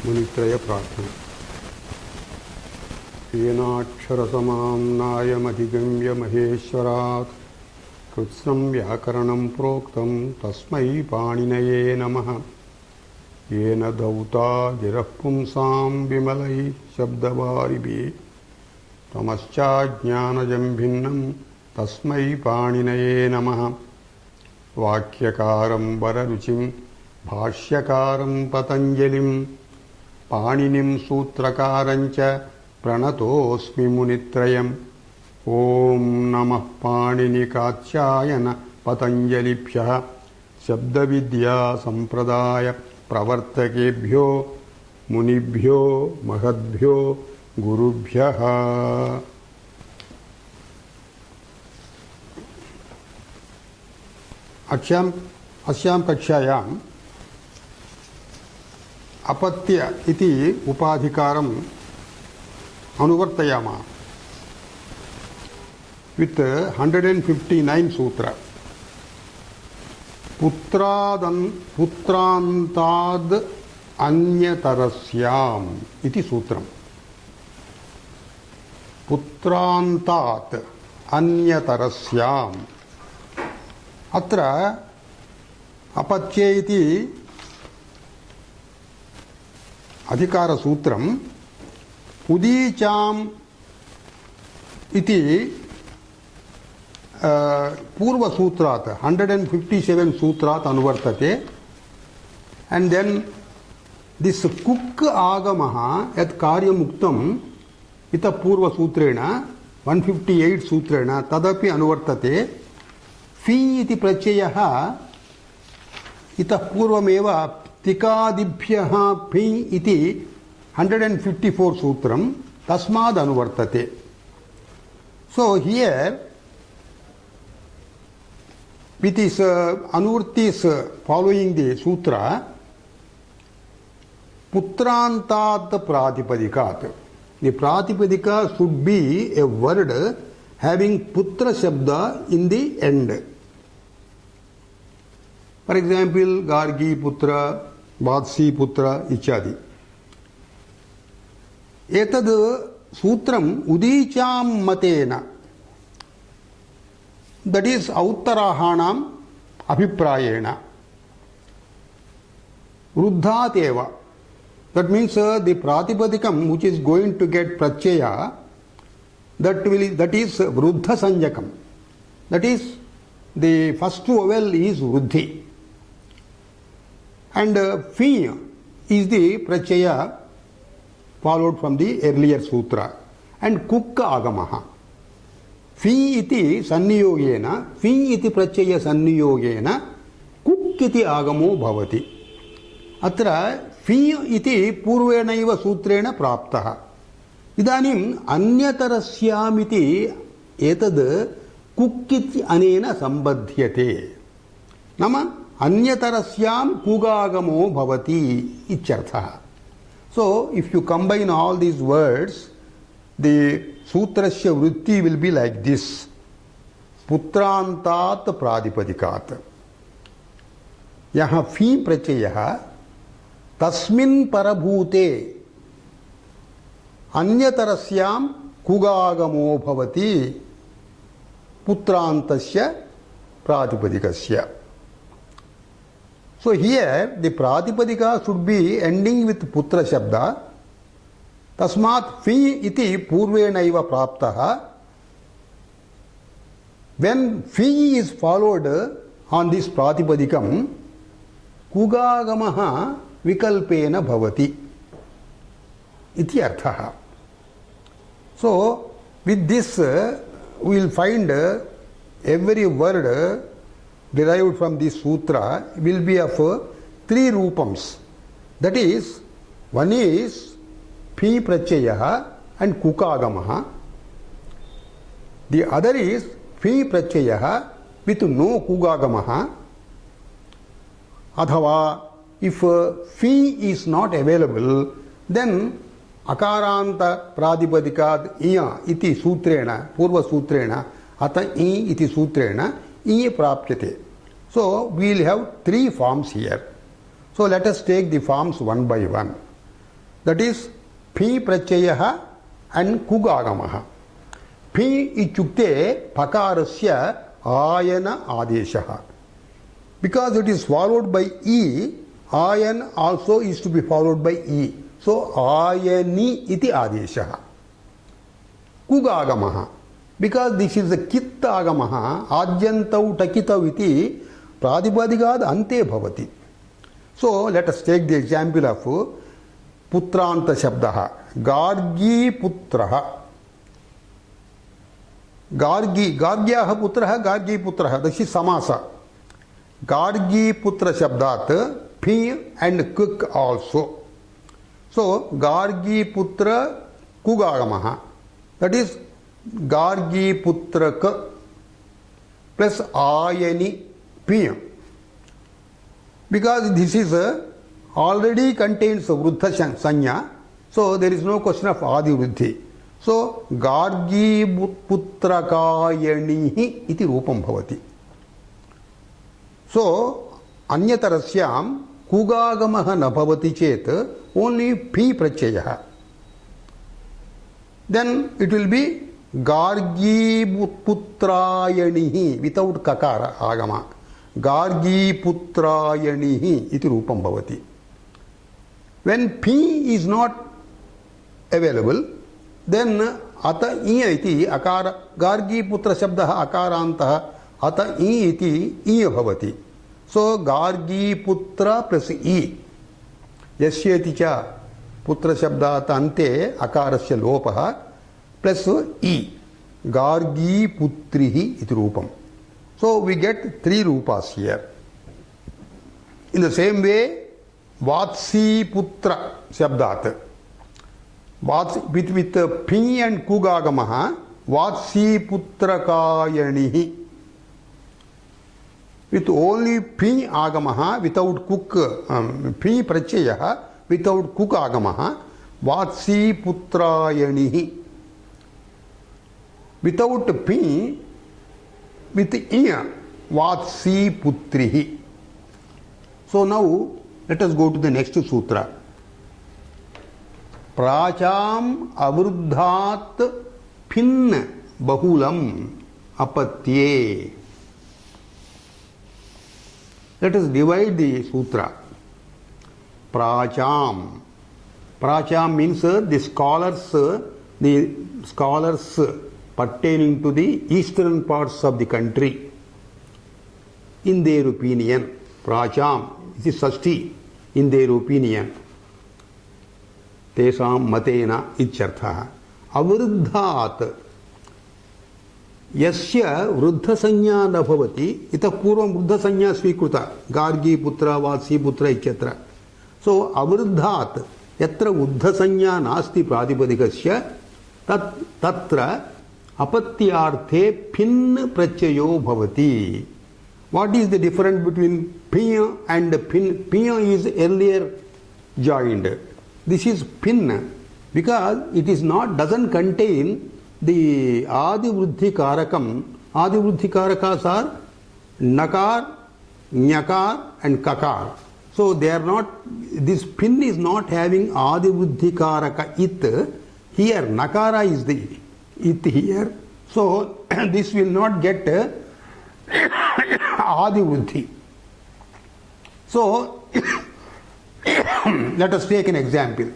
मुनित्रय प्रार्थना। येनाक्षरसमाम्नायमधिगम्य महेश्वरात् कृत्स्नं व्याकरणं प्रोक्तं तस्मै पाणिनये नमः। येन धौता गिरः पुंसां विमलैः शब्दवारिभिः तमश्चाज्ञानजं भिन्नं तस्मै पाणिनये नमः। वाक्यकारं वररुचिं भाष्यकारं पतञ्जलिं पाणिनिं सूत्रकारञ्च प्रणतोऽस्मि मुनित्रयम्। ॐ नमः पाणिनिकात्यायन पतञ्जलिभ्यः शब्दविद्या संप्रदाय प्रवर्तकेभ्यो मुनिभ्यो महद्भ्यो गुरुभ्यः। अस्यां कक्षायाम् अपत्य इति उपाधिकारम् अनुवर्तयामः with 159 सूत्र। पुत्रान्ताद् अन्यतरस्याम् इति सूत्रम्। पुत्रान्तात् अन्यतरस्याम्। अत्र अपत्ये इति अधिकारसूत्रम् उदीचाम् इति पूर्वसूत्रात् 157 सूत्रात् अनुवर्तते। and then this कुक् आगमः यत् कार्यमुक्तम् इतः पूर्वसूत्रेण 158 सूत्रेण तदपि अनुवर्तते। फी इति प्रत्ययः इतः पूर्वमेव तिकादिभ्यः फी इति 154 सूत्रं तस्माद् अनुवर्तते। So here with this anurtis following the sutra, putrantat pratipadikat. The pratipadika should be a word having putra shabda in the end. For example, Gargi putra, Vadsi putra, ichadi. Etad sutram udicham matena. That is Auttarahanam Abhiprayena. Ruddhateva. That means the Pratipadikam which is going to get Pratyaya, that is Vruddha Sanjakam. That is the first vowel is Vruddhi. And Fi is the Pratyaya followed from the earlier sutra. And Kukka Agamaha. Fi iti sanniyogena, fi iti pratyaya sanniyogena, kuk iti agamo bhavati. Atra fi iti purvenaiva sutrena praptaha. Idanim anyatarasyam iti etad kuk iti anena sambadhyate. Nama anyatarasyam kugagamo bhavati ityarthaha. So if you combine all these words, the Sutrasya vritti will be like this. Putrantat pradipadikat. Yaha fi pratyayah tasmin parabhute anyatarasyam kugagamo bhavati putrantasya pradipadikasya. So here the pradipadika should be ending with putra shabda. Tasmat fi iti purvenaiva praptaha. When fi is followed on this pratipadikam, kugagamaha vikalpena bhavati iti arthaha. So with this we will find every word derived from this sutra will be of three rupams. That is, one is Fi pratyayah and kukagamaha. The other is Fi pratyayah with no kugagamaha. Athava, if Fi is not available, then Akaranta pradipadikad iya iti sutrena, purva sutrena, ata I iti sutrena, I prapyate. So we will have three forms here. So let us take the forms one by one. that is phi prachayah and kugagamah. Phi ichukte pakarasya ayana adeshah. Because it is followed by e, ayan also is to be followed by e. So ayani iti adeshah. Kugagamah. Because this is a kitta agamaha, adyantau takitau iti pradipadikad ante bhavati. So let us take the example of putranta shabdaha. Gargi putraha. Gargyaha putraha, Gargi putraha. This is samasa. Gargi putra shabdat, phi and kuk also. So Gargi putra kugagamaha. That is Gargi putraka plus ayani phi. Because this is already contains vruddha sanya, so there is no question of adi vruddhi. So Gargi putrakayanihi iti rupam bhavati. So anyatarasyam kugagamaha na bhavati chet only phi prachayah. Then it will be Gargi putrayanihi without kakara agama. Gargi putrayanihi iti rupam bhavati. When phi is not available, then ata iya iti akara. Gargi putra shabdaha akarantaha ata iya iti iya bhavati. So Gargi putra plus e. Yasyeti cha putra shabdat ante akarasya lopaha plus e. Gargi putrihi iti rupam. So we get three rupas here. In the same way, Vatsi putra shabdat. With phi and kugagamaha, Vatsi putrakayanihi. With only phi agamaha, without kuk, phi prachayah, without kuk agamaha, Vatsi putrayanihi. Without phi, with iya, Vatsi putrihi. So now let us go to the next sutra. Pracham avruddhat phin bahulam apatye. Let us divide the sutra. Pracham. Pracham means the scholars pertaining to the eastern parts of the country. In their opinion, Pracham, it is Sashti, in their opinion. Tesam matena ichartha. Avruddhat. Yasya vruddha sanya na bhavati. Ita purvam vruddha sanya svikruta. Gargi putra, Vatsi putra, etc. So, avruddhat. Yatra vruddha sanya nasti pradipadikasya. Tatra apatyarthe phin prachayo bhavati. What is the difference between phi and phin? Phi is earlier joined. This is phin because it is not, doesn't contain the adi vruddhi karakam. Adi vruddhi karakas are nakar, nyakar and kakar. So they are not, this phin is not having adi vruddhi karaka it. Here nakara is the it here. So this will not get adi vruddhi. So let us take an example.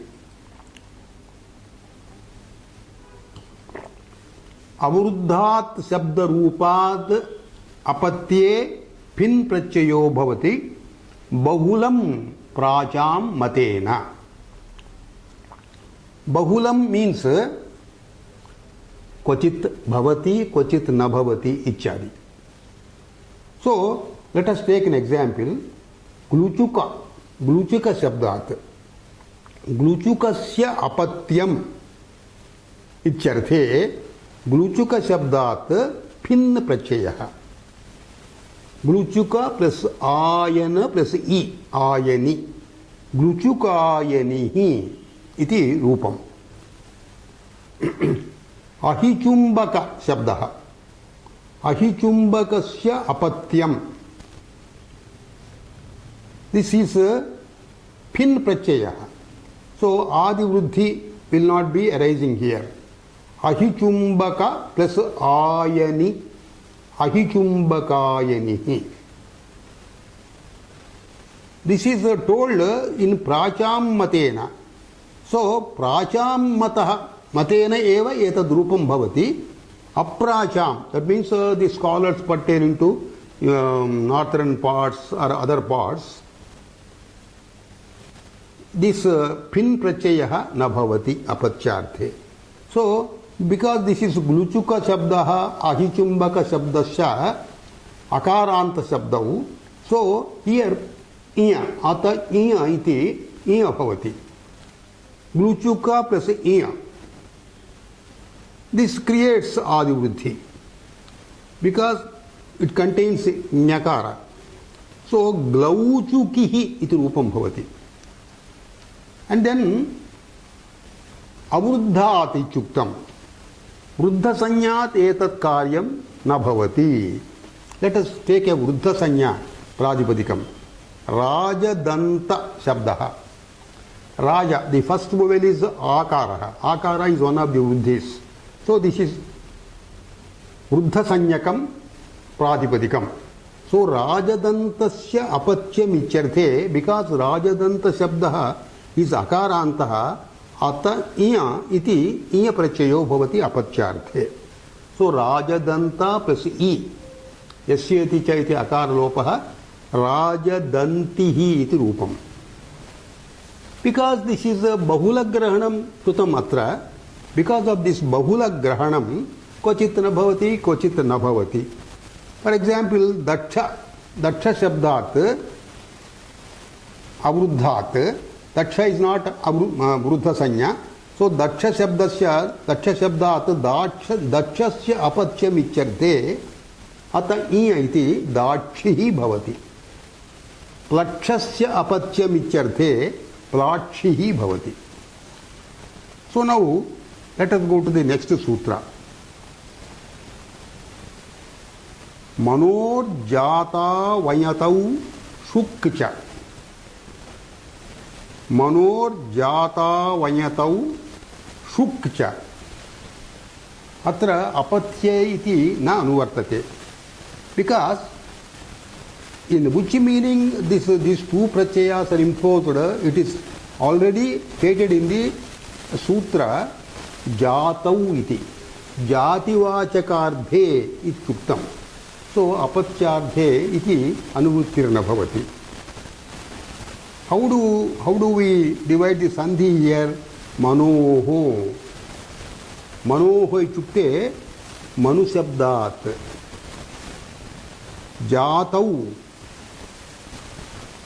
Avruddhat shabda rupad apatye phin prachayo bhavati bahulam pracham matena. Bahulam means kvachit bhavati, kvachit na bhavati, ichadi. So let us take an example. Gluchuka. Gluchuka shabdat. Gluchukasya apatyam icharthe. Gluchuka shabdat phin prachayah. Gluchuka plus ayana plus e. Ayani. Gluchukayanihi iti rupam. Ahichumbaka shabdaha. Ahichumbakasya apatyam. This is phin prachayah. So adi vruddhi will not be arising here. Ahichumbaka plus ayani. Ahichumbakayanihi. This is told in pracham matena. So pracham mataha matena eva etad rupam bhavati. Apracham, that means the scholars pertaining to northern parts or other parts, this pin prachaya na bhavati apachyarthe. So because this is gluchuka shabdaha ahichumbaka shabdasya akaranta shabdahu, so here iya ata iya iti iya bhavati. Gluchuka plus iya. This creates adi vruddhi because it contains nyakara. So glauchukihi iti rupam bhavati. And then avruddhat ichuktam. Vruddha sanyat etat karyam na bhavati. Let us take a vruddha sanya pradipadikam. Rajadanta shabdaha. Raja, the first vowel is akara. Akara is one of the vruddhis. So this is vruddha sanyakam pradipadikam. So rajadantasya apachyam ichyarthe, because rajadanta shabdaha is akarantaha, ata iya iti iya prachayo bhavati apachyarthe. So rajadanta plus i yasyati cha iti akara lopaha rajadantihi iti rupam. Because this is a bahula grahanam tutam atra, because of this bahula grahanam kochit na bhavati, kochit na bhavati. For example, daksha shabdat avruddhat. Daksha is not vruddha sanya. So daksha shabdat dakshasya apachyam ichyarthe ata iya iti dakshihi bhavati. Plakshasya apachyam ichyarthe plakshihi bhavati. So now let us go to the next sutra. Manor jata vayatau shukcha. Manor jata vayatau shukcha. Atra apatye iti na anuvartate. Because in which meaning these two prachayas are imposed, it is already stated in the sutra jatau iti. Jativachakardhe ityuktam. So apachyardhe iti anuvrittirna bhavati. How do we divide the sandhi here? Manoho. Manoho ityukte manu shabdat. Jatau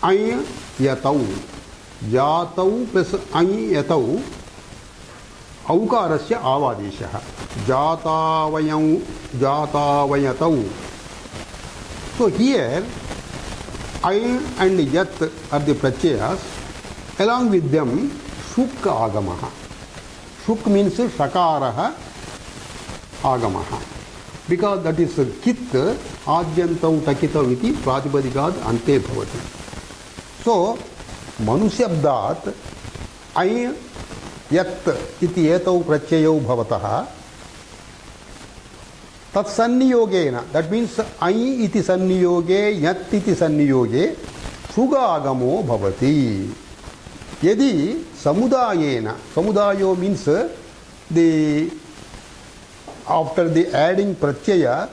ay yatau. Jatau plus ay yatau aukarasya avadeshaha. Jatavayatau. So here I and yat are the prachayas. Along with them shuk agamaha. Shuk means shakaraha agamaha. Because that is kit adyantau takitau iti pratipadikad ante bhavati. So manushabdat ay yat iti etau prachayau bhavataha tat sanniyogena, that means ai iti sanniyoge yat iti sanniyoge sugagamo bhavati. Yadi samudayena, samudayo means the after the adding pratyaya,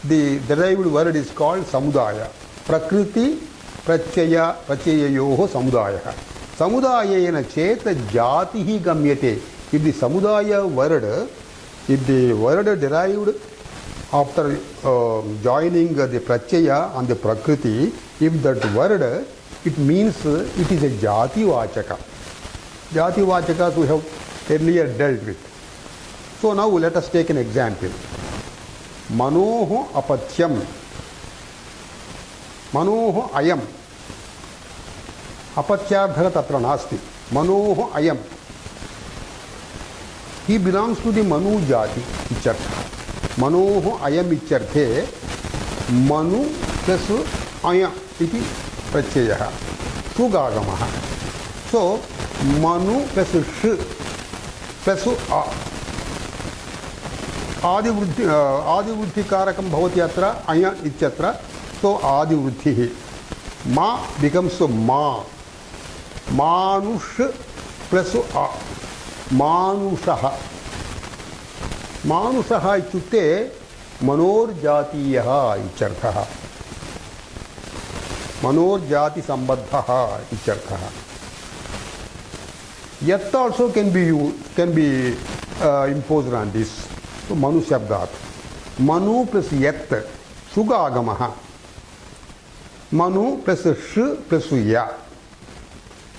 the derived word is called samudaya. Prakriti prachayayoho samudaya. Samudayena cheta jatihi gamyate. If the samudaya word, if the word derived after joining the pratyaya and the prakriti, if that word, it means it is a jati vachaka. Jati vachakas we have earlier dealt with. So now let us take an example. Manoho apachyam. Manoho ayam. Apachyardhara tatra nasti. Manoho ayam. He belongs to the Manu jati. Ichartha. Manoho ayam icharthe. Manu plus ayam iti prachayaha. Sugagamaha. So Manu plus sh plus a. आदिवृद्धि कारकं भवति अत्र अय इत्यत्र सो आदिवृद्धिः मा becomes मा मानुष plus अ मानुषः मानुषः इत्युक्ते मनोर्जातीयः इत्यर्थः मनोर्जातिसम्बद्धः इत्यर्थः यत् also can be imposed on this. So manu shabdat manu plus yat shugagamah manu plus sh plus ya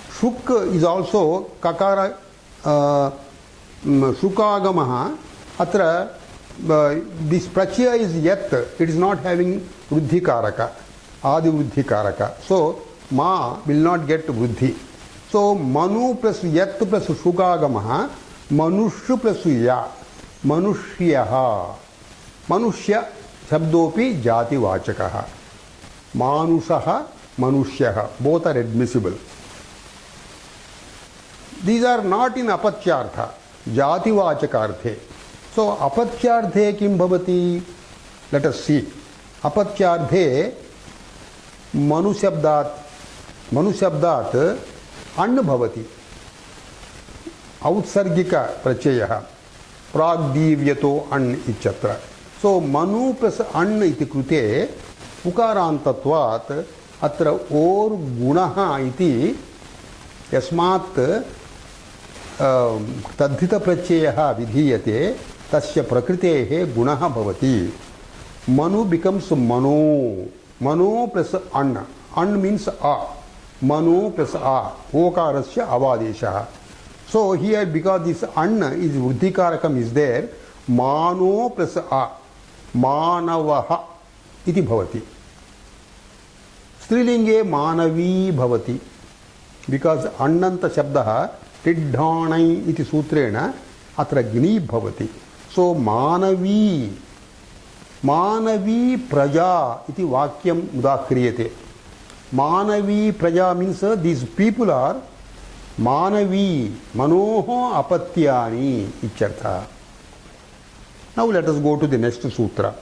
shuk is also kakara shukagamah atra this prachaya is yat, it is not having vruddhi karaka adi vruddhi karaka, so ma will not get vruddhi. So manu plus yat plus shukagamah manush plus ya मनुष्यः मनुष्य शब्दोपि जातिवाचकः मानुषः मनुष्यः both are admissible. These are not in apachyartha जातिवाचकार्थे. So apachyarthe किं भवति? Let us see. अपत्यार्थे मनुशब्दात् अण् भवति औत्सर्गिक प्रत्ययः प्राग्दीव्यतो अण् इत्यत्र. सो Manu plus अण् इति कृते उकारान्तत्वात् अत्र ओर् गुणः इति यस्मात् तद्धितप्रत्ययः विधीयते तस्य प्रकृतेः गुणः भवति. मनु बिकम्स मनो, मनो प्लस अण्, अण् मीन्स अ, मनो प्लस अ, ओकारस्य अवादेशः. So here because this अण् is वृद्धिकारकम् is there, मानो प्लस अ मानवः इति भवति. स्त्रीलिङ्गे मानवी भवति बिकास् अण्णन्त शब्दः टिड्ढाणै इति सूत्रेण अत्र ग्नी भवति. सो मानवी, मानवी प्रजा इति वाक्यम् उदाह्रियते. मानवी प्रजा मीन्स दीस् पीपुल आर् मानवी, मनोः अपत्यानि इत्यर्थः. Now let us go to the next sutra.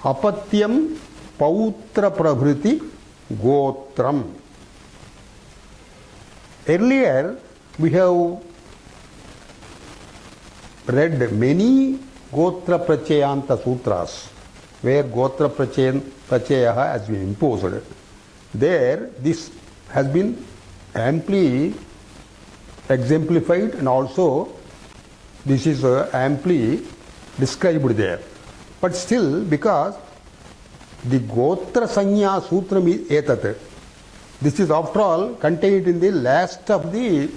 Apatyam pautra prabhriti gotram. Earlier we have read many gotra prachayanta sutras where gotra prachaya has been imposed. There this has been amply exemplified and also this is amply described there. But still, because the Gotra Sanya Sutram is etat, this is after all contained in the last of the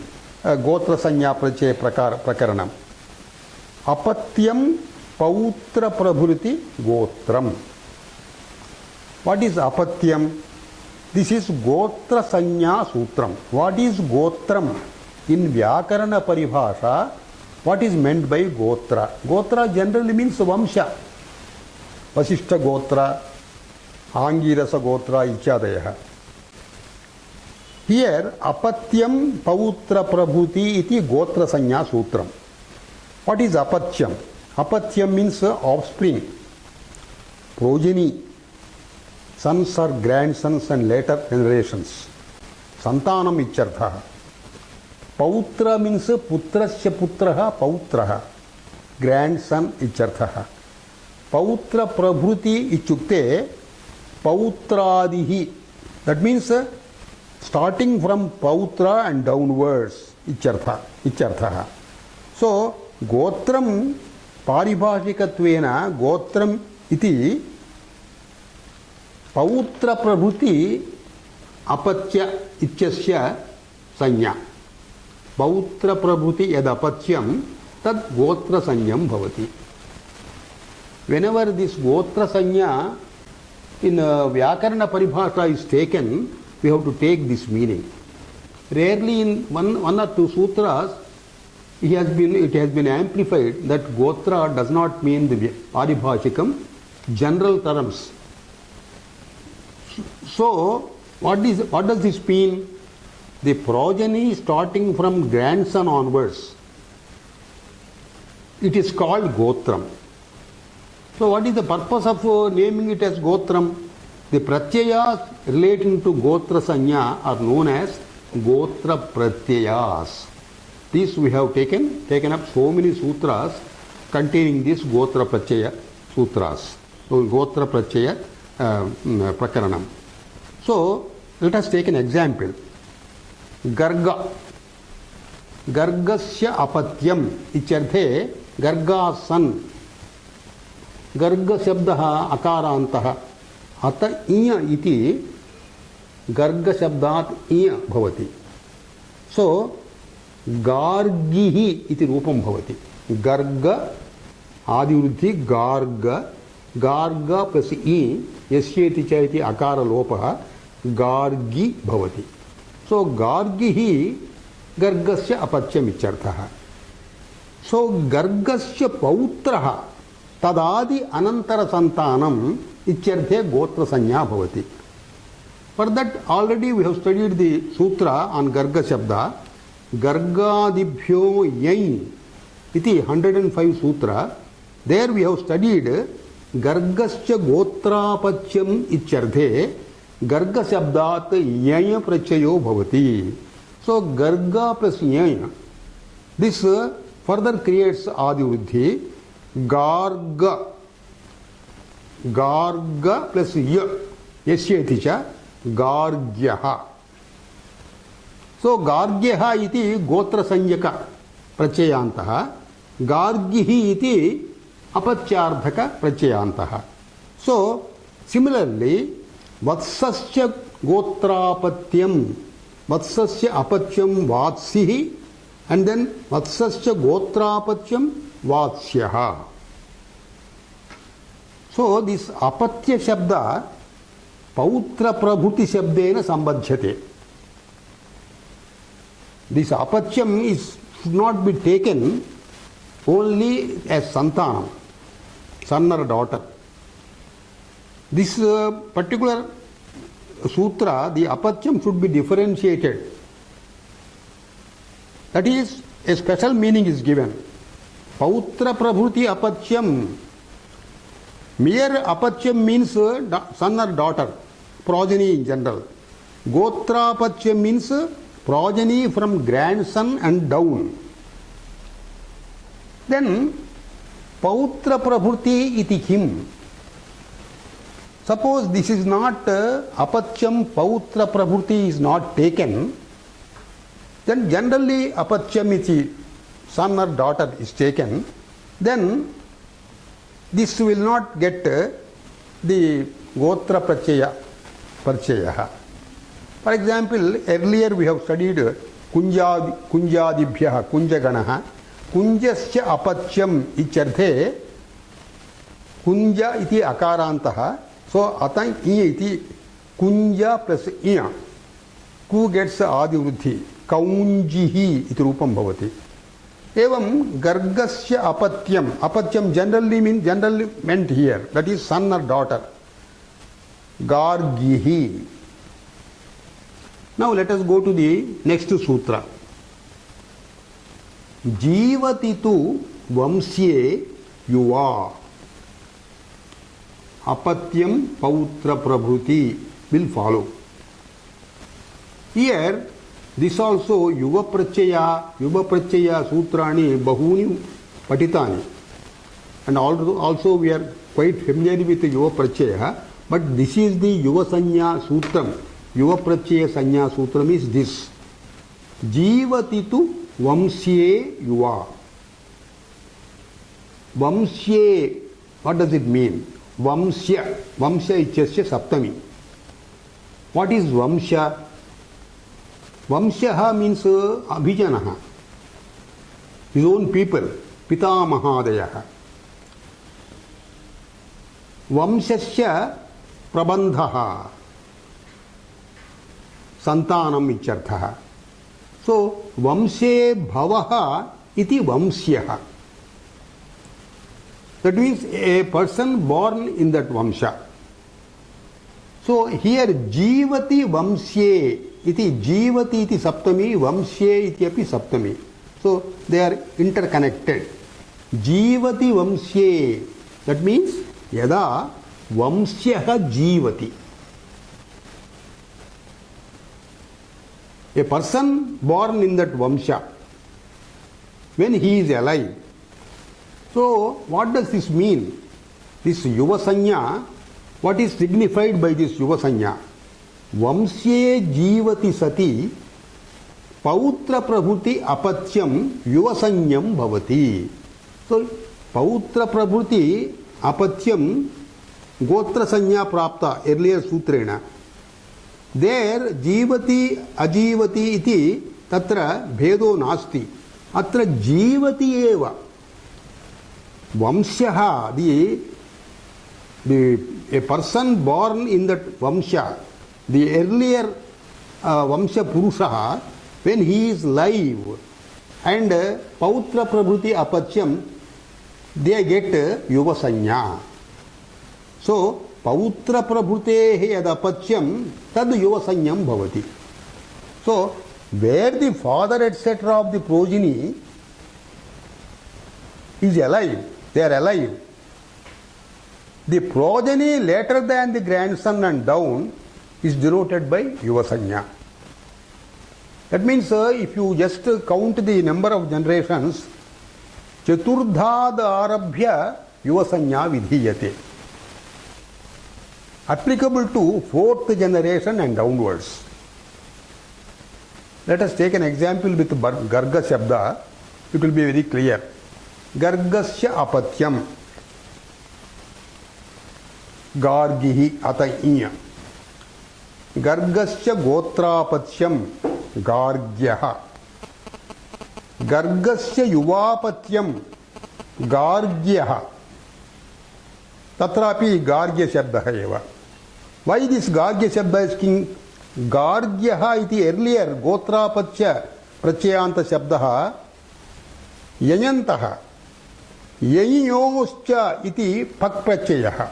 Gotra Sanya Prachaya Prakaranam. Apatyam Pautra Prabhuriti Gotram. What is Apatyam? This is Gotra Sanya Sutram. What is Gotram? In Vyakarana Paribhasha, what is meant by Gotra? Gotra generally means Vamsha. Vasishta Gotra, Angirasa Gotra, Ichadayah. Here, Apatyam Pautra Prabhuti iti Gotra Sanya Sutram. What is Apatyam? Apatyam means offspring, progeny, sons or grandsons and later generations. Santanam ichartha. Pautra means putrasya putraha pautraha, grandson ichartha. Pautra prabhuti ichukte pautradihi. That means starting from pautra and downwards ichartha. So gotram paribhashikatvena gotram iti pautra prabhuti apatya ityasya sanya. Pautra prabhuti yad apatyam tad gotra sanyam bhavati. Whenever this gotra sanya in Vyakarana Paribhasha is taken, we have to take this meaning. Rarely in one or two sutras it has been amplified that gotra does not mean the paribhashikam, general terms. So what does this mean? the progeny starting from grandson onwards, it is called Gotram. So what is the purpose of naming it as Gotram? The pratyayas relating to Gotra Sanya are known as Gotra Pratyayas. These we have taken up so many sutras containing these Gotra Pratyaya sutras. So Gotra Pratyaya Prakaranam. So let us take an example. Garga. Gargasya apatyam ityarthe Garga son. Garga shabdaha akarantaha. Ata iya iti Garga shabdat iya bhavati. So Gargihi iti rupam bhavati. Garga Adivrudhi Garga. Garga plus I yasyeti cha iti akara lopaha Gargi bhavati. So Gargihi Gargasya apachyam icharthaha. So Gargasya pautraha tadadi anantara santanam icharthe gotra sanya bhavati. For that already we have studied the sutra on Garga Shabda. Gargadibhyo yai iti 105 sutra. There we have studied Gargasya gotrapachyam icharthe Garga Shabdat yaya prachayo bhavati. So Garga plus yaya. This further creates Adivrudhi. Garga. Garga plus ya. Yasyeti cha. Gargyaha. So Gargyaha iti gotra sanyaka prachayantaha. Gargihi iti apachyardhaka prachayantaha. So similarly Vatsasya gotrapatyam, Vatsasya apachyam Vatsihi, and then Vatsasya gotrapatyam Vatsyaha. So this apatya shabda Pautra Prabhuti Shabdena Sambadhyate. This apatyam should not be taken only as santanam, son or daughter. This particular sutra, the apatyam should be differentiated. That is, a special meaning is given. Pautra Prabhuti apatyam. Mere apatyam means son or daughter, progeny in general. Gotrapatyam means progeny from grandson and down. Then Pautra Prabhuti iti kim. Suppose this is not apatyam, Pautra Prabhuti is not taken, then generally apatyam iti son or daughter is taken, then this will not get the Gotra Prachayaha. For example, earlier we have studied Kunjadibhyaha, Kunjaganaha. Kunjasya apatyam icharthe Kunja iti akarantaha. So atan iya iti Kunja plus iya. Ku gets Adivrudhi. Kaunjihi iti rupam bhavati. Evam Gargasya apatyam. Apatyam generally meant here. That is son or daughter. Gargihi. Now let us go to the next sutra. Jivati tu vamsye yuva. Apatyam Pautra Prabhuti will follow. Here, this also Yuva Prachaya Sutrani Bahuni Patitani. And also we are quite familiar with Yuva Prachaya, but this is the Yuva Sanya Sutram. Yuva Prachaya Sanya Sutram is this. Jivati tu Vamsye Yuva. Vamsye, what does it mean? Vamsya. Vamsya ichasya saptami. What is Vamsya? Vamsyaha means Abhijanaha. His own people. Pitamahadayaha. Vamsyasya Prabandhaha. Santanam icharthaha. So, Vamsye Bhavaha iti Vamsyaha. That means a person born in that Vamsha. So, here Jivati Vamsye इति जीवति इति सप्तमी, वंश्ये इति अपि सप्तमी. So they are interconnected. जीवति वंश्ये, that means यदा वंश्यः जीवति. A person born in that vamsha, when he is alive. So what does this mean? This yuva sanya, what is signified by this yuva sanya? Vamsye jivati sati pautra prabhuti apatyam yuva sanyam bhavati. So pautra prabhuti apatyam gotra sanya prapta, earlier sutrena. There jivati ajivati iti tatra bhedo nasti. Atra jivati eva. Vamsyaha, a person born in that vamsha, the earlier vamsha purushaha, when he is live, and pautra prabhuti apachyam, they get yuva sanya. So pautra prabhutehi yad apachyam tad yuva sanyam bhavati. So where the father etc. of the progeny is alive, they are alive. The progeny later than the grandson and down is denoted by yuva sanya. That means if you just count the number of generations, Chaturdhad arabhya yuva sanya vidhiyate. Applicable to fourth generation and downwards. Let us take an example with Garga Shabda. It will be very clear. Gargasya apatyam. Gargihi ataiya. Gargasya gotrapatyam. Gargyaha. Gargasya yuvapatyam. Gargyaha. Tatrapi Gargya Shabda eva. Why this Gargya Shabda is king? Gargyaha iti earlier Gotrapatya Prachayanta Shabdaha Yanyantaha Yayiyoscha iti Pak Prachayaha.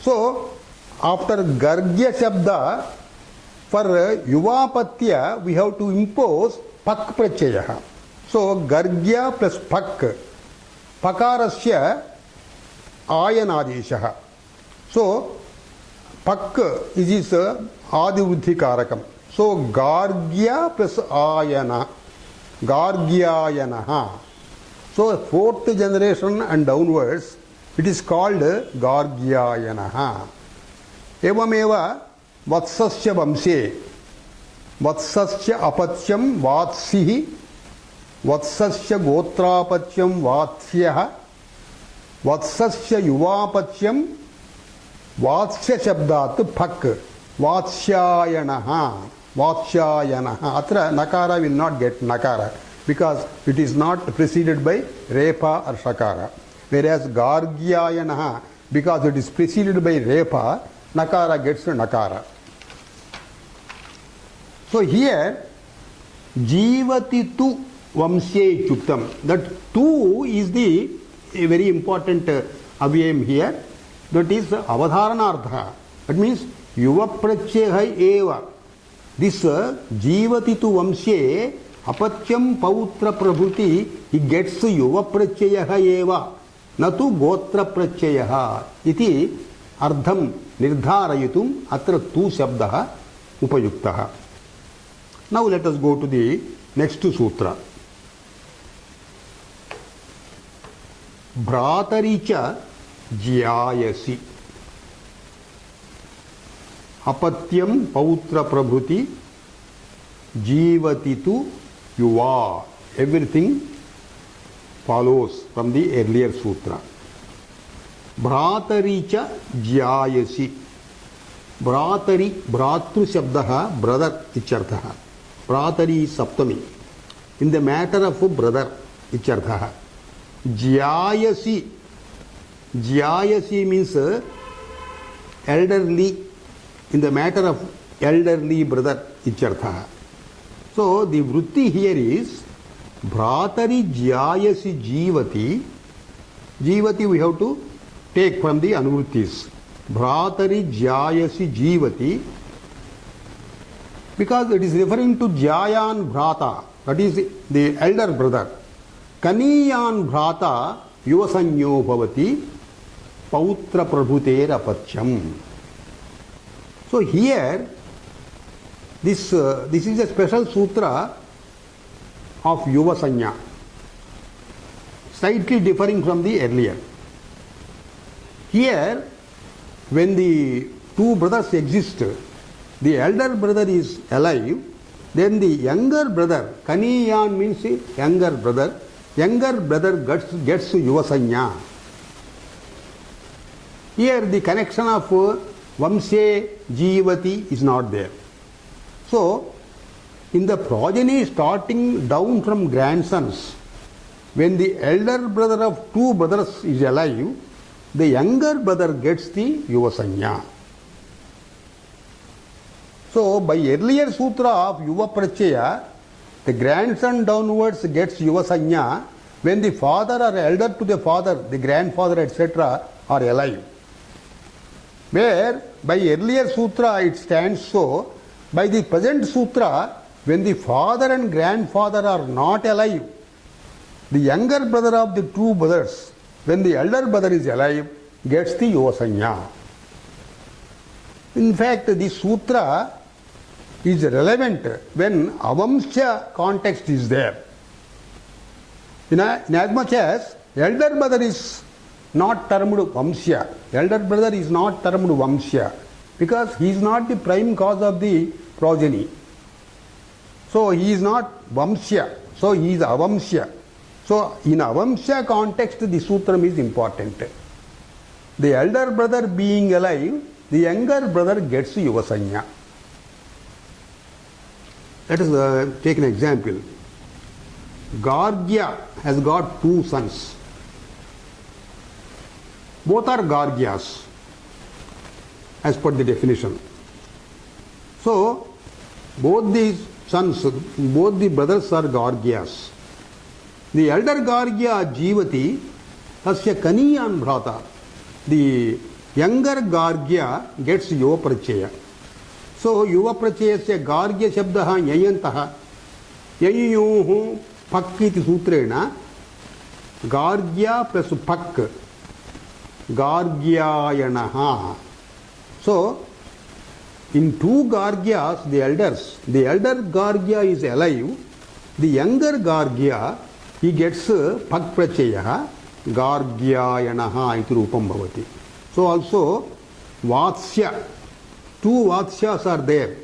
So after Gargya Shabda, for Yuvapatya we have to impose Pak Prachayaha. So Gargya plus Pak, Pakarasya Ayanadeshaha. So Pak is his Adivruddhi Karakam. So Gargya plus Ayana, Gargyayanaha. So fourth generation and downwards, it is called Gargyayanaha. Evameva Vatsasya Vamse, Vatsasya Apatyam Vatsihi, Vatsasya Gotrapatyam Vatsyaha, Vatsasya Yuvapatyam Vatsya Shabdat Pak, Vatsyayanaha, Vatsyayanaha. Atra Nakara will not get Nakara because it is not preceded by Repa or Shakara. Whereas Gargyayanaha, because it is preceded by Repa, Nakara gets Nakara. So here, Jivati tu Vamsye Chuktam. That tu is a very important avyayam here. That is Avadharanartha. That means Yuva Prachayaha eva. This Jivati tu Vamsye Apatyam Pautra Prabhuti, he gets Yuva Prachayaha eva. Natu Gotra Prachayaha. Iti Ardham Nirdharayitum Atra tu Shabdaha Upayuktaha. Now let us go to the next sutra. Bhrataricha Jyayasi. Apatyam Pautra Prabhuti Jivati tu Yuva. Everything follows from the earlier sutra. Bhrataricha Jyayasi. Bhratari, Bhratru Shabdaha, brother Icharthaha. Bhratari is Saptami. In the matter of brother Icharthaha. Jyayasi. Jyayasi means elderly. In the matter of elderly brother Icharthaha. So the Vritti here is Bhratari Jyayasi Jivati. Jivati we have to take from the Anuvrittis. Bhratari Jyayasi Jivati Because it is referring to Jayan Bhrata, that is the elder brother. Kaniyan Bhrata Yuvasanyo Bhavati Pautra Prabhuter Apachyam. So here, this is a special sutra of Yuvasanya, slightly differing from the earlier. Here, when the two brothers exist, the elder brother is alive, then the younger brother, Kaniyan means younger brother gets Yuvasanya. Here the connection of Vamse Jivati is not there. So, in the progeny starting down from grandsons, when the elder brother of two brothers is alive, the younger brother gets the Yuvasanya. So, by earlier sutra of Yuva Prachaya, the grandson downwards gets Yuvasanya when the father or elder to the father, the grandfather, etc. are alive. Where by earlier sutra it stands so, by the present sutra, when the father and grandfather are not alive, the younger brother of the two brothers, when the elder brother is alive, gets the Yuvasanya. In fact, this sutra is relevant when Avamsha context is there. In as much as elder brother is not termed Vamsya, elder brother is not termed Vamsya, because he is not the prime cause of the progeny. So he is not Vamsya, so he is Avamsya. So in Avamsya context, the sutram is important. The elder brother being alive, the younger brother gets Yuvasanya. Let us take an example. Gargya has got two sons. Both are Gargyas, as per the definition. So, both these sons, both the brothers are Gargyas. The elder Gargya Jivati, Tasya Kaniyan Bhrata. The younger Gargya gets Yuva Prachaya. So, Yuva Prachayasya Gargya Shabdaha Nyayantaha Yayoho Pak iti sutrena Gargya plus Pak Gargyayanaha. So, in two Gargyas, the elder Gargya is alive, the younger Gargya, he gets Pak Prachaya Gargyayanaha iti rupam bhavati. So also Vatsya, two Vatsyas are there.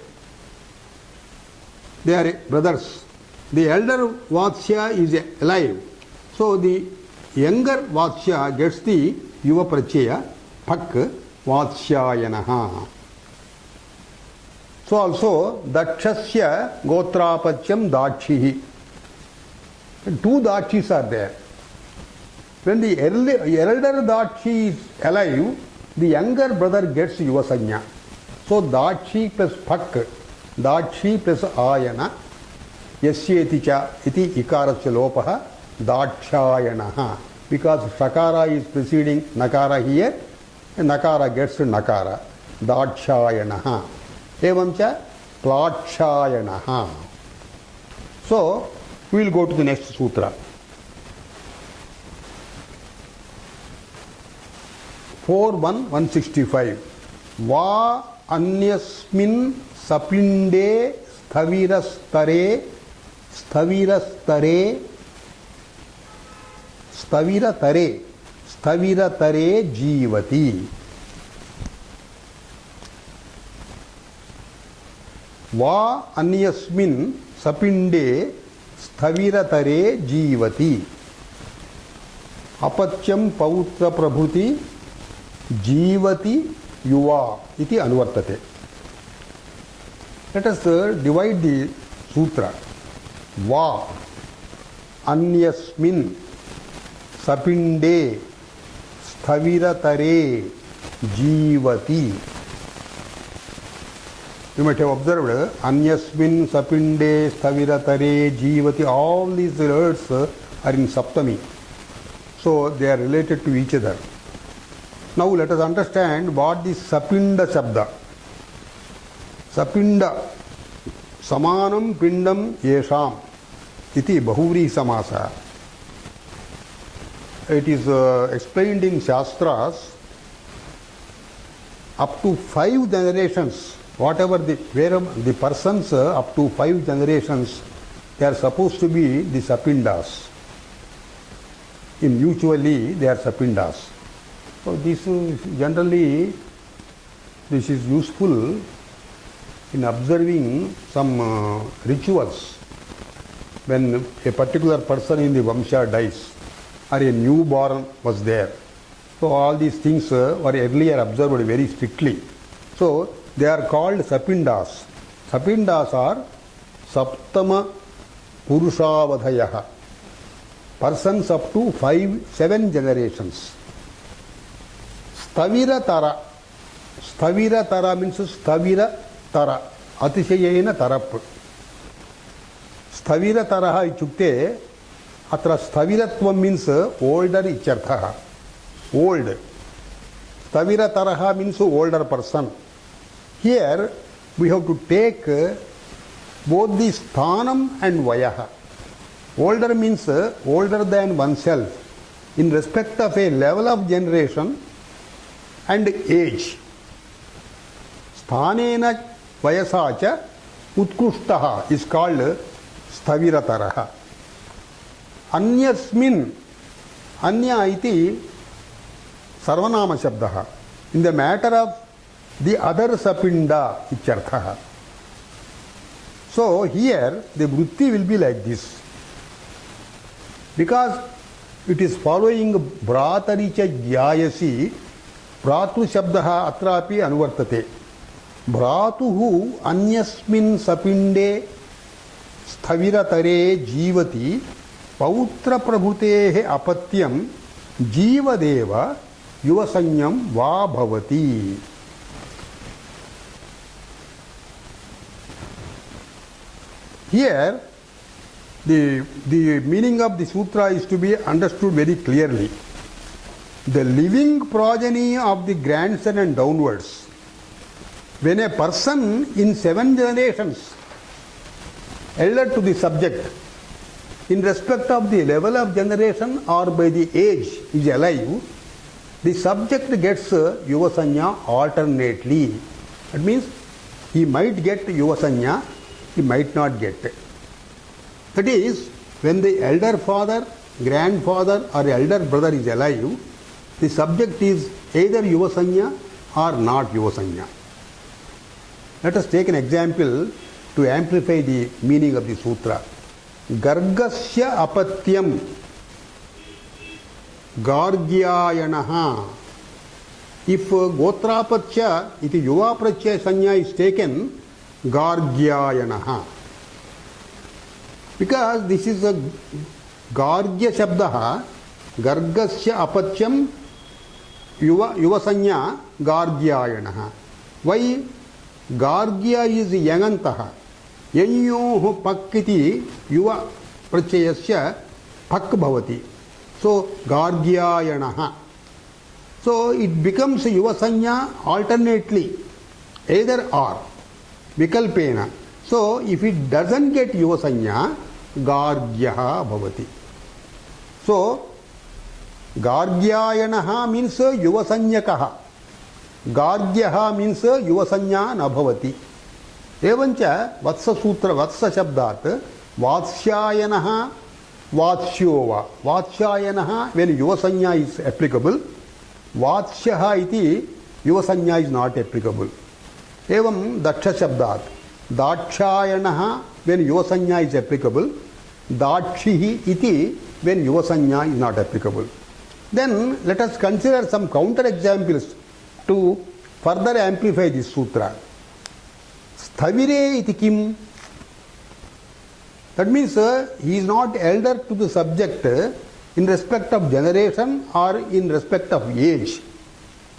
They are brothers. The elder Vatsya is alive. So the younger Vatsya gets the Yuva Prachaya Pak Vatsyayanaha. So also Dakshasya Gotrapachyam Dakshihi. Two Dakshis are there. When the elder Dakshi is alive, the younger brother gets Yuvasanya. So Dakshi plus Pak, Dakshi plus Ayana, Yasyeti cha iti ikarasya lopaha, Dakshayanaha. Because Sakara is preceding Nakara here, and Nakara gets Nakara, Dakshayanaha. Evam cha Platshayanaha. So, we will go to the next sutra. 4.165. Va anyasmin sapinde sthavirastare jivati. Va anyasmin sapinde sthaviratare jivati. Apachyam pautra prabhuti jivati yuva iti anuvartate. Let us divide the sutra. Va anyasmin sapinde sthaviratare jivati. You might have observed anyasmin sapinde sthaviratare jivati. All these words are in Saptami. So they are related to each other. Now let us understand what the Sapinda Shabda. Sapinda समानं पिंडम येषाम् इति बहुव्रीहि समासः. It is explained in Shastras up to 5 generations, whatever wherever the persons up to 5 generations, they are supposed to be the sapindas. Mutually they are sapindas. So this is generally this is useful in observing some rituals when a particular person in the Vamsha dies or a newborn was there. So all these things were earlier observed very strictly. So they are called sapindas. Sapindas are saptama purushavadhayaha, persons up to 7 generations. Stavira tara. Stavira tara means stavira tara. Atishayena tarap. Stavira taraha ichukte atra staviratvam means older icharthaha. Old. Stavira taraha means older person. Here we have to take both the sthanam and vayaha. Older means older than oneself in respect of a level of generation and age. Sthanena vayasacha utkushtaha is called stavirataraha. Anyasmin, anya iti sarvanama shabdaha. In the matter of the other sapinda icharthaha. So here the vritti will be like this. Because it is following bhrataricha jyayasi, bhratu shabdaha atrapi anuvartate. Bhratuhu anyasmin sapinde sthaviratare jivati pautra prabhutehe apatyam jivadeva yuvasanyam va bhavati. Here the meaning of the sutra is to be understood very clearly. The living progeny of the grandson and downwards. When a person in 7 generations elder to the subject in respect of the level of generation or by the age is alive, the subject gets yuvasanya alternately. That means he might get yuvasanya, he might not get. That is, when the elder father, grandfather or elder brother is alive, the subject is either yuvasanya or not yuvasanya. Let us take an example to amplify the meaning of the sutra. Gargasya apatyam gargyayanaha. If gotrapatya iti yuva pratyaya sanya is taken, gargyayanaha. Because this is a gargya shabdaha, gargasya apatyam yuvasanya gargyayanaha. Why? Gargya is yangantaha. Yanyoho pakkiti yuva pratyayasya pak bhavati. So gargyayanaha. So it becomes yuvasanya alternately, either or, vikalpena. So if it doesn't get yuvasanya, gargyaha bhavati. So gargyayanaha means yuvasanyakaha. Gargyaha means yuvasanya nabhavati. Evancha vatsa sutra vatsa shabdat vatsyayanaha vatsyova. Vatsyayanaha when yuvasanya is applicable, vatsyaha iti yuvasanya is not applicable. Evam daksha shabdat dakshayanaha when yuvasanya is applicable, dakshihi iti when yuvasanya is not applicable. Then let us consider some counter examples to further amplify this sutra. Sthavire iti kim? That means he is not elder to the subject in respect of generation or in respect of age.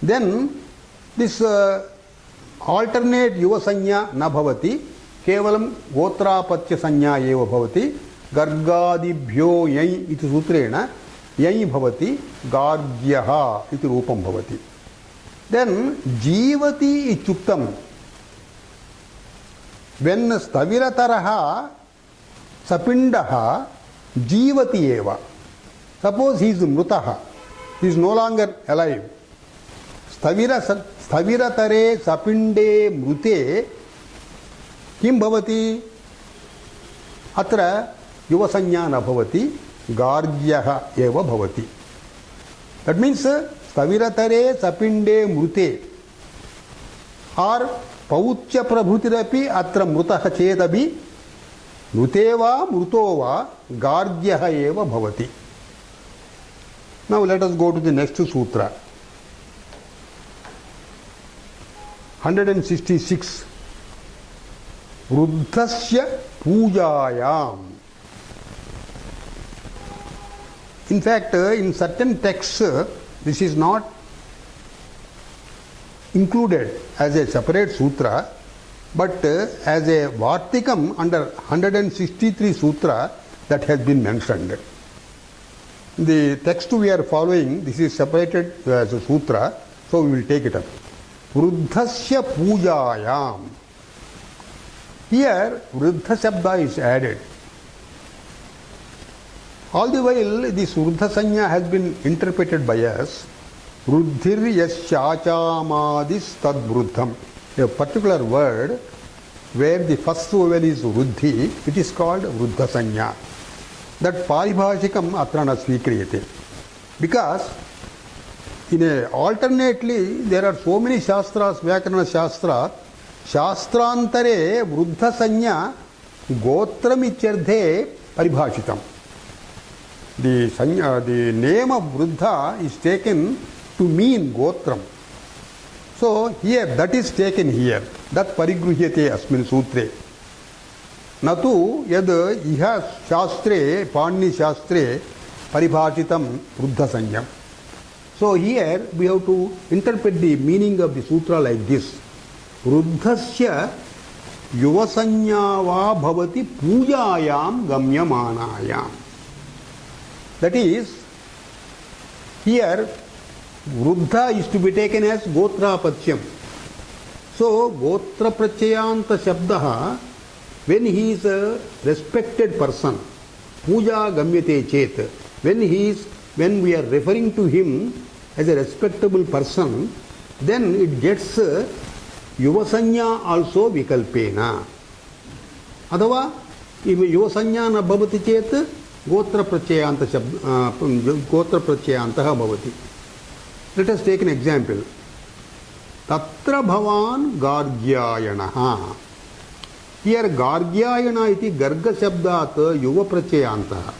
Then this alternate yuvasanya na bhavati, kevalam gotrapatya sanya eva bhavati, gargadibhyo yai iti sutrena yai bhavati, gargyaha iti rupam bhavati. Then jivati ichuktam. when stavirataraha sapindaha jivati eva. Suppose he is mrutaha, he is no longer alive. Staviratare sapinde mrute kim bhavati? Atra yuvasanya na bhavati, gargyaha eva bhavati. That means staviratare sapinde mrute or pauchya prabhutirapi atra mrutaha chedabi mruteva mrutova gargyaha eva bhavati. Now let us go to the next sutra. 166. Vruddhasya pujayam. In fact, in certain texts, this is not included as a separate sutra, but as a Vartikam under 163 sutra that has been mentioned. The text we are following, this is separated as a sutra, so we will take it up. Vruddhasya pujayam. Here, Vruddha Shabda is added. All the while, this Vruddha Sanya has been interpreted by us. Vruddhir yasyachamadis tad vruddham. A particular word where the first vowel is Vruddhi, it is called Vruddha Sanya. That paribhashikam atrana svikriyate. Because in a alternately there are so many shastras, Vyakarana Shastra, Shastrantare Vruddha Sanya Gotram ichyarthe paribhashitam. The name of Vruddha is taken to mean Gotram. So here that is taken here. That parigruhyate asmin sutre. Natu yad iha shastre, Panini shastre paribhashitam Vruddha Sanyam. So here we have to interpret the meaning of the sutra like this. Vruddhasya yuvasanya va bhavati pujayam gamyamanayam. That is, here Vruddha is to be taken as Gotra Pachyam. So Gotra Prachayanta Shabdaha, when he is a respected person, Puja Gamyate Chet, when we are referring to him as a respectable person, then it gets Yuvasanya also Vikalpena. Adava, if Yuvasanya na bhavati chet, Gotra Prachayanta bhavati. Let us take an example. Tatra bhavan gargyayanaha. Here gargyayana iti garga shabdat yuva prachayanta.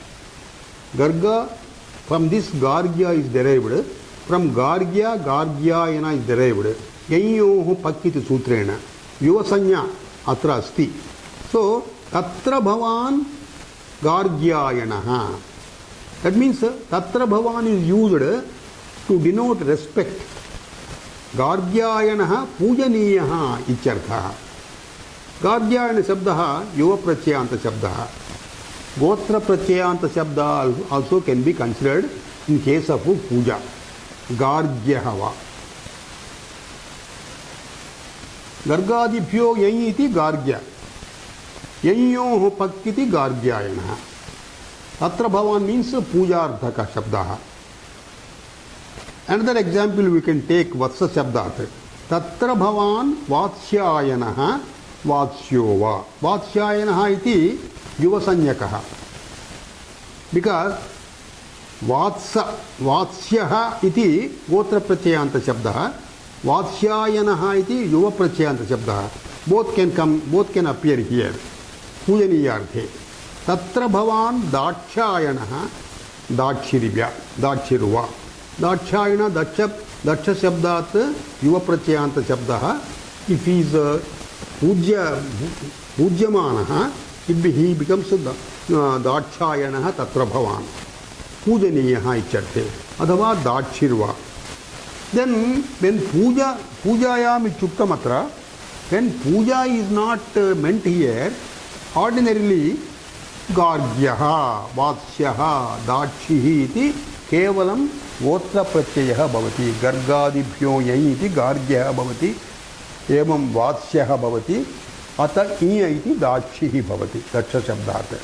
Garga, from this gargya is derived. From gargya, gargyayana is derived. Yanyoho pakkiti sutrena. Yuvasanya atra asti. So, tatra bhavan gargyayanaha. That means tatra bhavan is used to denote respect. Gargyayanaha pujaniyaha ichartha. Gargyayana shabdaha yuva prachayanta shabdaha. Gotra prachayanta shabda also can be considered in case of puja. Gargyahava. Gargadibhyo yayi iti gargya. Yayyoho pakkiti gargyayanaha. Tatra bhavan means pujarthaka shabdaha. Another example we can take Vatsa Shabdat. Tatra bhavan vatsyayanaha vatsyova. Vatsyayanaha iti yuvasanyakaha. Because vatsyaha iti gotra prachayanta shabdaha. Vatsyayanaha iti yuva prachayanta shabdaha. Both can appear here. Pujaniyarthe. Tatra bhavan dakshayanaha dakshiribhya. Dakshiruva. Dakshayana, daksha shabdat, yuva prachayanta shabdaha. If he is pujyamanaha, he becomes dakshayanaha tatra bhavan. Pujaniyaha ichyarthe. Adhava dakshirva. Then when pujayam ichuktam atra, when puja is not meant here, ordinarily gargyaha, vatsyaha, dakshihi iti kevalam Gotra Prachayaha bhavati. Gargadibhyo yayi iti gargyaha bhavati. Evam vatsyaha bhavati. अत इय इति दाक्षिः भवति दक्षशब्दात्.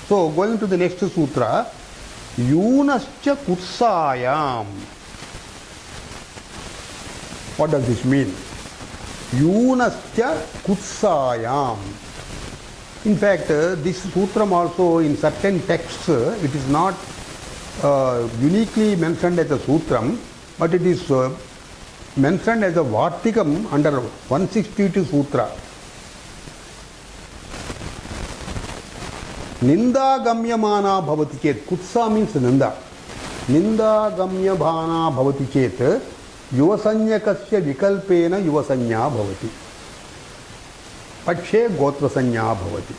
So going to the next sutra, यूनश्च कुत्सायाम. What does this mean? यूनश्च कुत्सायाम. In fact, this sutram also in certain texts, it is not uniquely mentioned as a sutram, but it is mentioned as a vartikam under 162 sutra. Ninda gamyamana bhavati chet. Kutsa means ninda. Ninda gamyamana bhavati chet yuvasanyakasya vikalpena yuvasanya bhavati. Pakshe gotrasanya bhavati.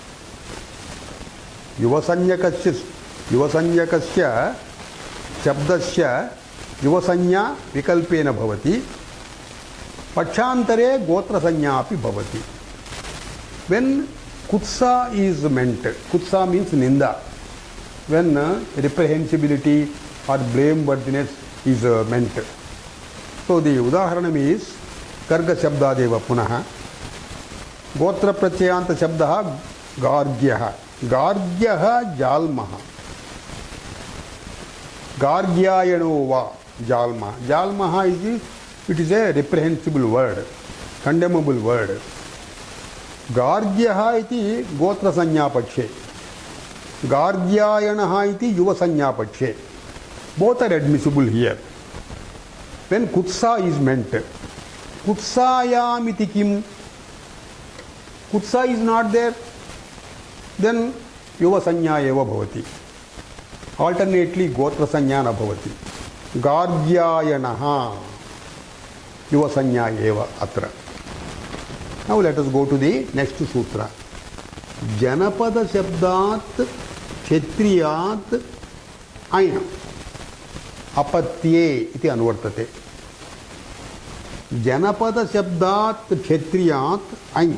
Yuvasanyakasya shabdasya yuvasanya vikalpena bhavati. Pachantare gotrasanya api bhavati. When kutsa is meant, kutsa means ninda. When reprehensibility or blameworthiness is meant. So the udaharanam is karga shabdadeva punaha. Gotra pratyayanta shabdaha gargyaha. Gargyaha jalmaha. Gargyayano va jalma. Jalmaha it is a reprehensible word, condemnable word. Gargyaha iti gotra sanya pakshe. Gargyayanaha iti yuva sanya pakshe. Both are admissible here. When kutsa is meant, kutsayam iti kim? Kutsa is not there, then yuva sanya eva bhavati. Alternately gotra sanya na bhavati. Gargyayanaha yuva sanya eva atra. Now let us go to the next sutra. Janapada shabdat kshetriyat aina apatye iti anvartate. Janapada shabdat kshetriyat aina.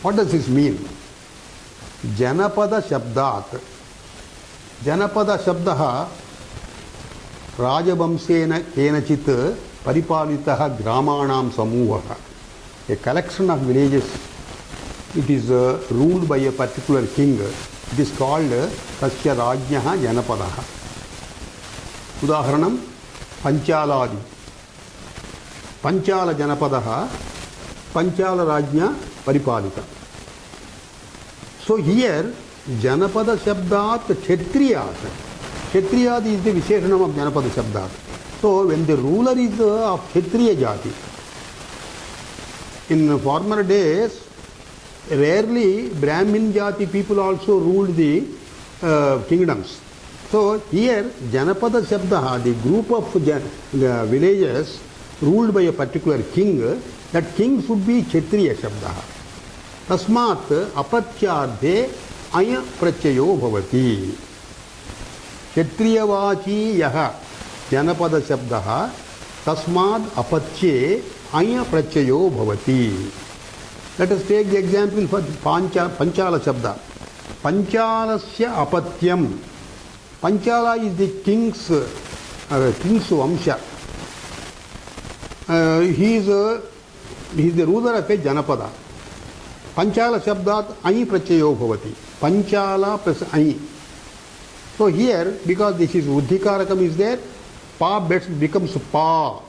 What does this mean? Janapada shabdat. Janapada shabdaha Rajavamsena kenachit paripalitaha gramanam samuhaha. A collection of villages. It is ruled by a particular king. It is called tasya rajnyaha janapadaha. Udaharanam panchaladi. Panchala janapadaha panchala rajnya paripalita. So here janapada shabdat kshetriyat. Kshetriyat is the visheshanam of janapada shabdat. So when the ruler is of Kshatriya jati, in former days, rarely Brahmin jati people also ruled the kingdoms. So here Janapada Shabdaha, the group of villages ruled by a particular king, that king should be Kshatriya Shabdaha. Tasmat apatyardhe aya prachayo bhavati. Kshatriyavachi yaha Janapada Shabdaha tasmad apatye aya prachayo bhavati. Let us take the example for Panchala Shabda. Panchalasya apatyam. Panchala is the king's vamsha. He is the ruler of a Janapada. Panchala Shabdat ai prachayo bhavati. Panchala plus ai. So here, because this is Uddhikarakam is there, pa becomes pa.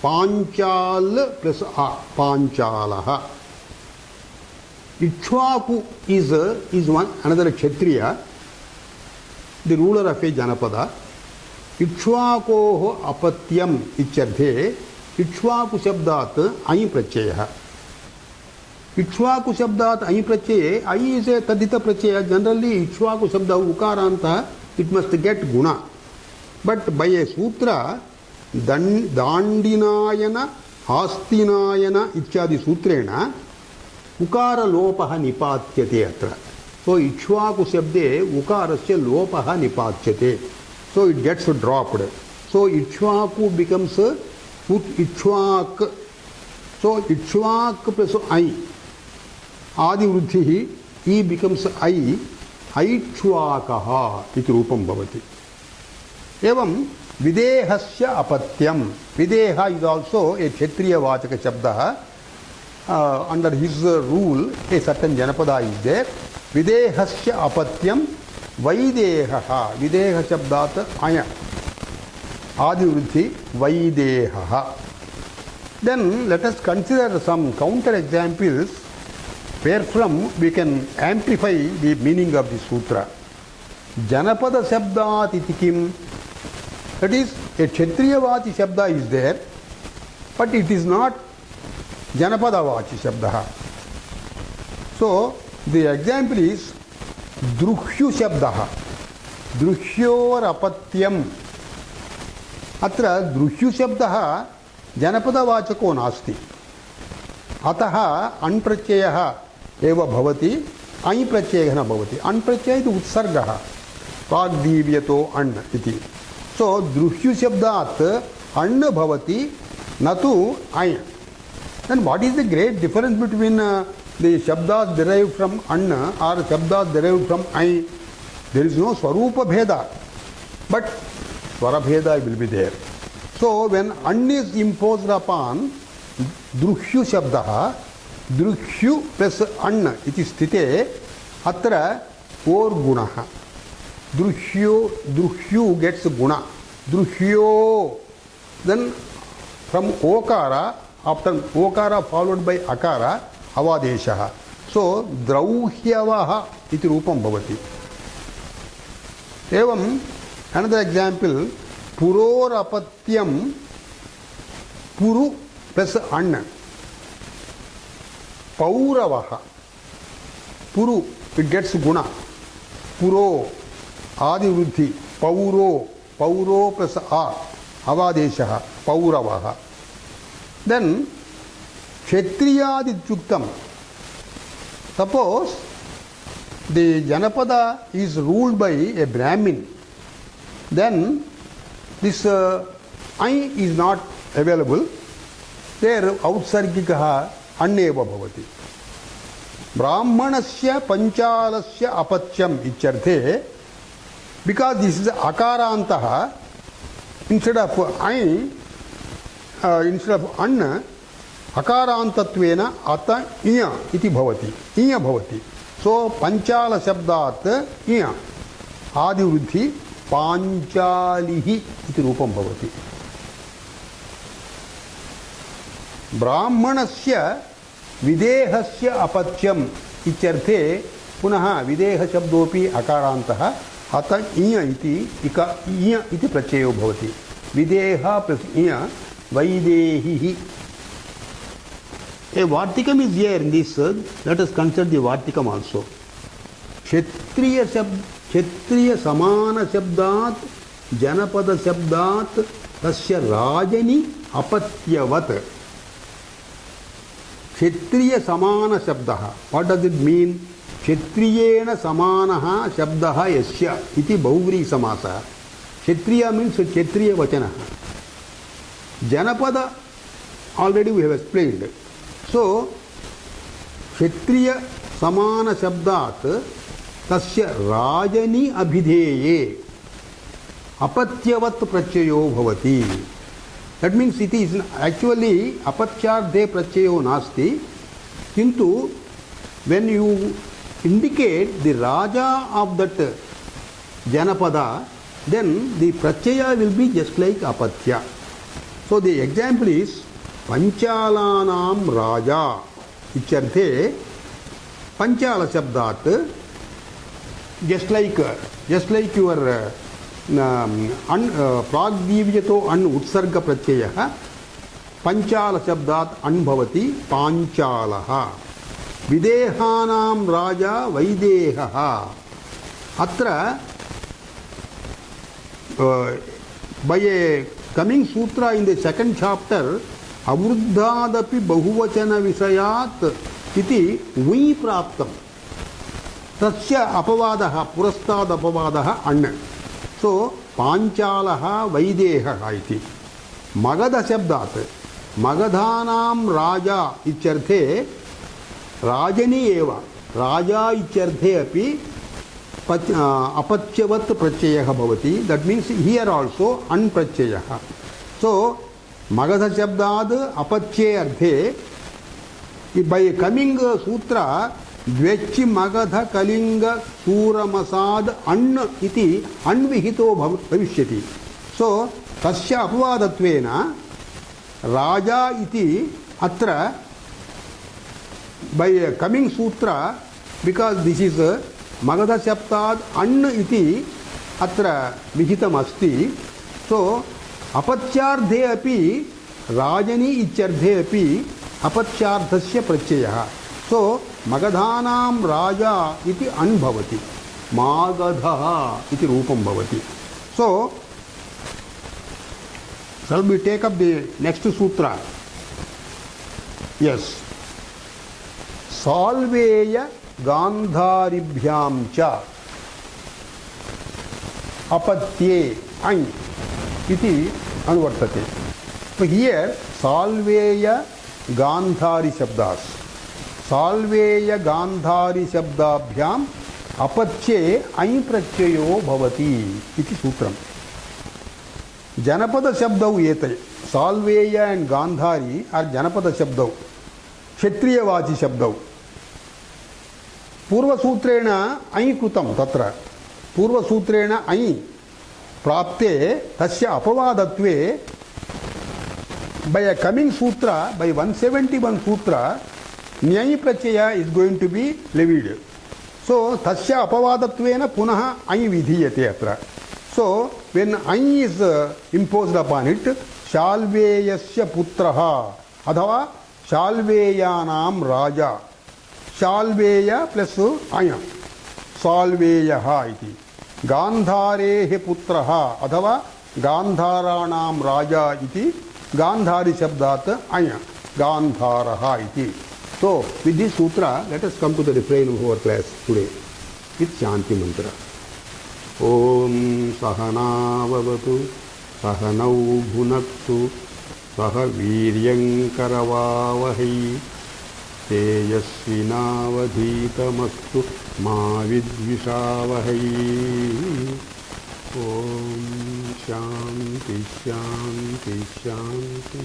Panchal plus a. Panchalaha. Ikshvaku is one another Kshatriya, the ruler of a Janapada. Ikshvakoho apatyam ichyarthe. Ikshvaku shabdat ai prachayaha. Ikshvaku shabdat ai prachaye. Ai is a tadita prachaya. Generally Ikshvaku shabda ukaranta, it must get guna. But by a sutra, Dandinayana, Hastinayana, Ichadi Sutrena, Ukara Lopaha Nipatyate atra. So Ikshvaku Shabde, Ukarasya Lopaha Nipatyate. So it gets dropped. So Ikshvaku becomes Ikshvak. So Ikshvak plus I. Adi Vruddhihi, E becomes I. Aikshvakaha iti rupam bhavati. Evam Videhasya apatyam. Videha is also a Kshatriya vachaka shabda. under his rule a certain Janapada is there. Videhasya apatyam Vaidehaha. Videha Shabdat Aya. Adivruddhi Vaidehaha. Then let us consider some counter examples where from we can amplify the meaning of the sutra. Janapada Shabdat iti kim? That is, a Kshatriyavati Shabda is there, but it is not Janapadavachi Shabda. So, the example is Druhyu Shabda. Druhyor apatyam. Atra Druhyu Shabda Janapadavachako nasti. Ataha anpratyayah eva bhavati, ai pratyayah na bhavati. Anpratyayah itu utsargaha. Pragdivyato an iti. So, Druhyu Shabdat anna bhavati natu ay. Then what is the great difference between the Shabdas derived from anna or Shabdas derived from ay? There is no Swarupa Bheda, but Swara Bheda will be there. So, when an is imposed upon Druhyu Shabda, Druhyu plus an iti sthite, atra or gunaha. Druhyu gets guna. Druhyo. Then from Okara, after Okara followed by Akara, Avadeshaha. So, Drauhyavaha iti rupam bhavati. Evam, another example, Purorapatyam, Puru plus Anna. Pauravaha. Puru, it gets guna. Puro. Adivruddhi, Pauro, Pauro plus A, Avadeshaha, Pauravaha. Then, Kshatriyadityuktam. Suppose the Janapada is ruled by a Brahmin, then this I is not available. There, outsargikaha anneva bhavati. Brahmanasya panchalasya apatyam icharthe. Because this is akarantaha, instead of I, instead of anna, akarantatvena ata iya iti bhavati. Iya bhavati. So, panchala shabdat iya. Adivruddhi panchalihi iti rupam bhavati. Brahmanasya videhasya apatyam icharthe punaha videha shabdopi akarantaha Ata iya iti ika iya iti prachayo bhavati. Videha plus iya vaidehihi. A Vartikam is here in this. Let us consider the Vartikam also. Kshatriya samana shabdat Janapada shabdat tasya rajani apatyavat. Kshatriya samana shabdaha. What does it mean? Kshatriyena samanaha shabdaha yasya iti bahuvri samasa. Kshatriya means Kshatriya vachana. Janapada already we have explained. So, Kshatriya samana shabdat tasya rajani abhideye apatyavat prachayo bhavati. That means it is actually apachyardhe prachayo nasti. Kintu when you indicate the Raja of that Janapada, then the Prachaya will be just like Apatya. So the example is Panchalanam Raja. Icharthe Panchala Shabdat, just like your Pragdivyato an Utsarga Prachaya, Panchala Shabdat anbhavati Panchalaha. Videhanam Raja Vaidehaha. Atra, by a coming sutra in the second chapter, Avruddhadapi Bahuvachana Visayat iti Vi Praptam. Tasya Apavadaha, Purastad Apavadaha Anna. So, Panchalaha Vaidehaha iti. Magadha Shabdat. Magadhanam Raja icharthe Rajani eva. Raja icharthe api apatyavat prachayaha bhavati. That means here also anprachayaha. So, Magadha Shabdad apachye arthe by coming sutra द्वेच्चि Magadh Kalinga सूरमसाद अण् इति अन्विहितो भविष्यति. सो तस्य अपवादत्वेन राजा इति अत्र by coming sutra, because this is Magadh शब्दात् अण् इति अत्र विहितम् अस्ति. सो अपत्यार्धे अपि राजनी इत्यर्धे अपि अपत्यार्थस्य प्रत्ययः. सो मगधानां राजा इति अण् भवति, मागधः इति रूपं भवति. सो shall we take up the next sutra? Yes. साल्वेय गांधारिभ्यां च अपत्ये अण् इति अनुवर्तते. So here साल्वेय गांधारी शब्दास्, साल्वेय गांधारी शब्दाभ्याम अपत्ये अयि प्रत्ययो भवति इति सूत्रम्. जनपद शब्दौ एते साल्वेय एंड गांधारी आर जनपद शब्दौ, क्षत्रियवाची शब्दौ. पूर्वसूत्रेण अयि कृतं. तत्र पूर्वसूत्रेण अयि प्राप्ते तस्य अपवादत्वे by a coming sutra, by 171 sutra, न्यायी प्रत्यय is going to be levied. So तस्य अपवादत्वेन पुनः अयि विधीयते अत्र. So when अयि is imposed upon it, शाल्वेयस्य पुत्रः अथवा शाल्वेयानां राजा, शाल्वेय प्लस अय साल्वेयः इति. गांधारेः पुत्रः अथवा गांधाराणां राजा इति गांधारी शब्दात् अय गांधारः इति. So with this sutra, let us come to the refrain of our class today with Shanti mantra. Om Sahanavavatu Sahanau Bhunaktu Saha Viryam Karavavahai Tejasvinavadhitamastu Ma Vidvishavahai. Om Shanti Shanti Shanti.